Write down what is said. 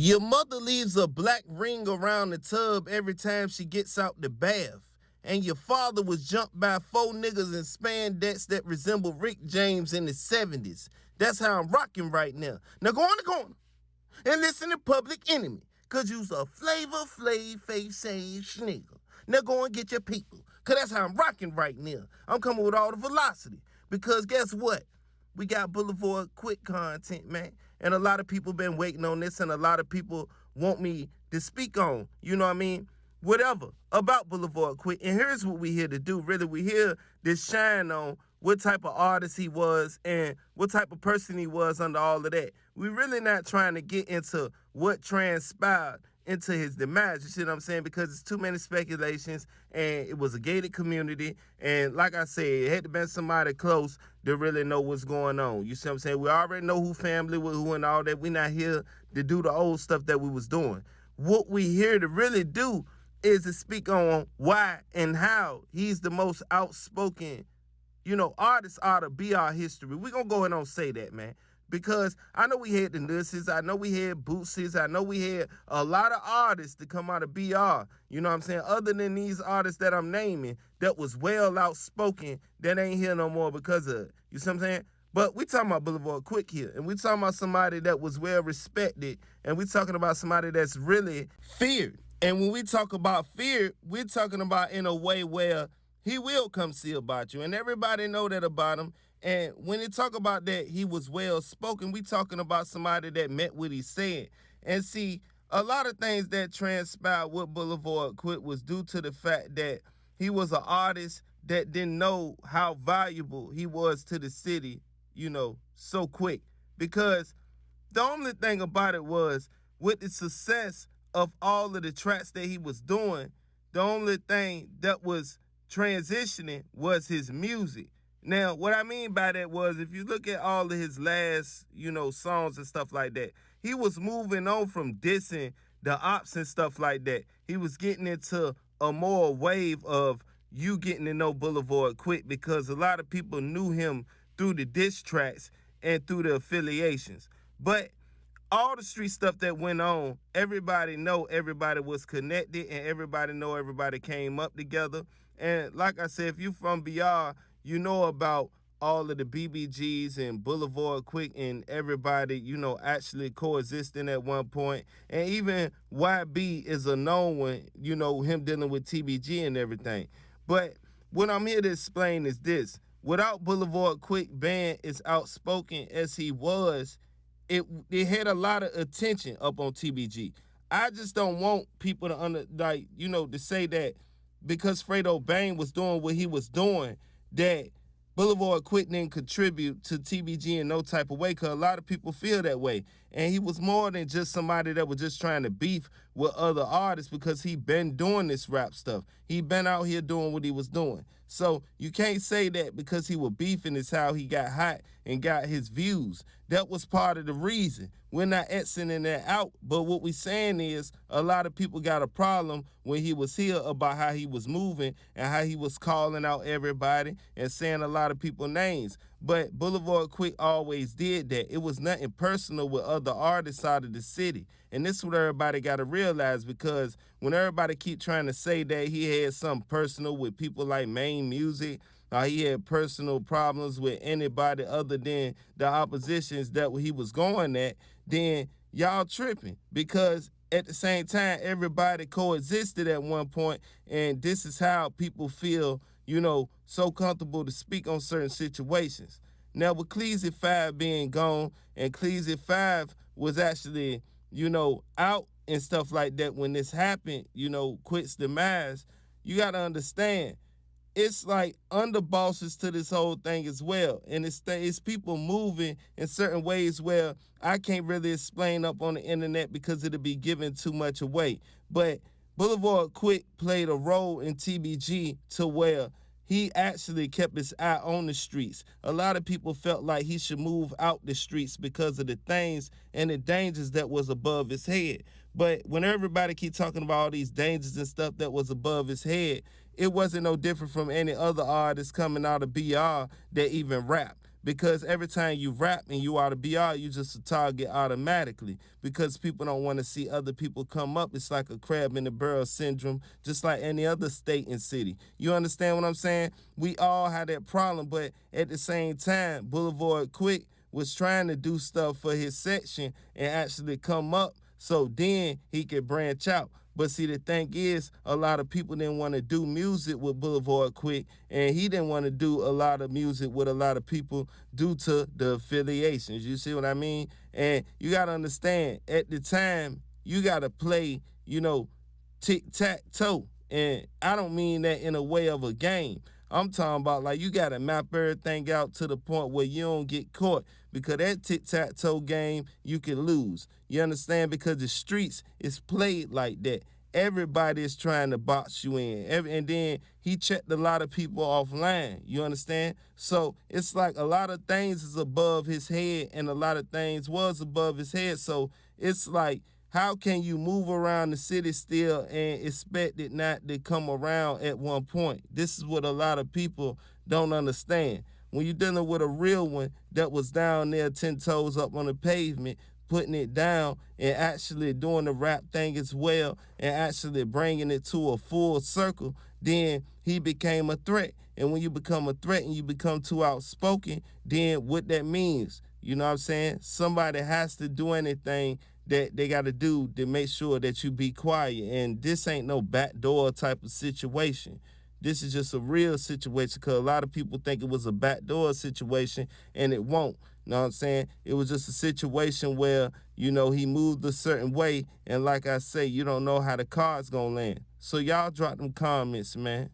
Your mother leaves a black ring around the tub every time she gets out the bath. And your father was jumped by 4 niggas in spandex that resemble Rick James in the 70s. That's how I'm rocking right now. Now go on the corner and listen to Public Enemy, cause you's a Flavor Flav face ass nigga. Now go and get your people, cause that's how I'm rocking right now. I'm coming with all the velocity, because guess what? We got Boulevard Quick content, man. And a lot of people been waiting on this, and a lot of people want me to speak on, you know what I mean? Whatever, about Boulevard Quick. And here's what we here to do. Really, we here to shine on what type of artist he was and what type of person he was under all of that. We really not trying to get into what transpired into his demise, you see what I'm saying? Because it's too many speculations, and it was a gated community, and like I said, it had to be somebody close to really know what's going on. You see what I'm saying? We already know who family with who and all that. We not here to do the old stuff that we was doing. What we here to really do is to speak on why and how he's the most outspoken, artist out of BR history. We gonna go ahead and say that, man. Because I know we had the Nusses, I know we had Bootses, I know we had a lot of artists to come out of BR, you know what I'm saying? Other than these artists that I'm naming, that was well outspoken, that ain't here no more because of it. You see what I'm saying? But we talking about Boulevard Quick here, and we talking about somebody that was well respected, and we talking about somebody that's really feared. And when we talk about fear, we're talking about in a way where he will come see about you, and everybody know that about him. And when they talk about that, he was well spoken. We talking about somebody that meant what he said. And see, a lot of things that transpired with Boulevard Quick was due to the fact that he was an artist that didn't know how valuable he was to the city, so quick. Because the only thing about it was, with the success of all of the tracks that he was doing, the only thing that was transitioning was his music. Now, what I mean by that was, if you look at all of his last, songs and stuff like that, he was moving on from dissing the ops and stuff like that. He was getting into a more wave of you getting to know Boulevard Quick, because a lot of people knew him through the diss tracks and through the affiliations. But all the street stuff that went on, everybody know everybody was connected, and everybody know everybody came up together. And like I said, if you from BR, you know about all of the BBGs and Boulevard Quick and everybody, actually coexisting at one point. And even YB is a known one, him dealing with TBG and everything. But what I'm here to explain is this. Without Boulevard Quick being as outspoken as he was, it had a lot of attention up on TBG. I just don't want people to to say that because Fredo Bang was doing what he was doing, that Boulevard Quick didn't contribute to TBG in no type of way, because a lot of people feel that way. And he was more than just somebody that was just trying to beef with other artists, because he been doing this rap stuff. He been out here doing what he was doing. So you can't say that because he was beefing is how he got hot and got his views. That was part of the reason. We're not Xing that out, but what we saying is a lot of people got a problem when he was here about how he was moving and how he was calling out everybody and saying a lot of people's names. But Boulevard Quick always did that. It was nothing personal with other artists out of the city. And this is what everybody got to realize, because when everybody keep trying to say that he had something personal with people like Main Music, or he had personal problems with anybody other than the oppositions that he was going at, then y'all tripping. Because at the same time, everybody coexisted at one point, and this is how people feel, so comfortable to speak on certain situations. Now, with Cleasy 5 being gone, and Cleasy 5 was actually, out and stuff like that when this happened, Quick's demise, you got to understand, it's like underbosses to this whole thing as well. And it's people moving in certain ways where I can't really explain up on the internet because it'll be giving too much away. But Boulevard Quick played a role in TBG to where he actually kept his eye on the streets. A lot of people felt like he should move out the streets because of the things and the dangers that was above his head. But when everybody keep talking about all these dangers and stuff that was above his head, it wasn't no different from any other artist coming out of BR that even rap. because every time you rap and you are the BR, you just a target automatically because people don't want to see other people come up. It's like a crab in the barrel syndrome, just like any other state and city. You understand what I'm saying? We all have that problem, but at the same time, Boulevard Quick was trying to do stuff for his section and actually come up so then he could branch out. But see, the thing is, a lot of people didn't want to do music with Boulevard Quick, and he didn't want to do a lot of music with a lot of people due to the affiliations. You see what I mean? And you got to understand, at the time, you got to play, tic-tac-toe. And I don't mean that in a way of a game. I'm talking about like you got to map everything out to the point where you don't get caught, because that tic-tac-toe game, you can lose. You understand? Because the streets is played like that. Everybody is trying to box you in. And then he checked a lot of people offline. You understand? So it's like a lot of things is above his head and a lot of things was above his head. So it's like, how can you move around the city still and expect it not to come around at one point? This is what a lot of people don't understand. When you're dealing with a real one that was down there 10 toes up on the pavement, putting it down and actually doing the rap thing as well and actually bringing it to a full circle, then he became a threat. And when you become a threat and you become too outspoken, then what that means, you know what I'm saying? Somebody has to do anything that they got to do to make sure that you be quiet. And this ain't no backdoor type of situation. This is just a real situation, because a lot of people think it was a backdoor situation, and it won't. You know what I'm saying? It was just a situation where, he moved a certain way, and like I say, you don't know how the card's gonna land. So y'all drop them comments, man.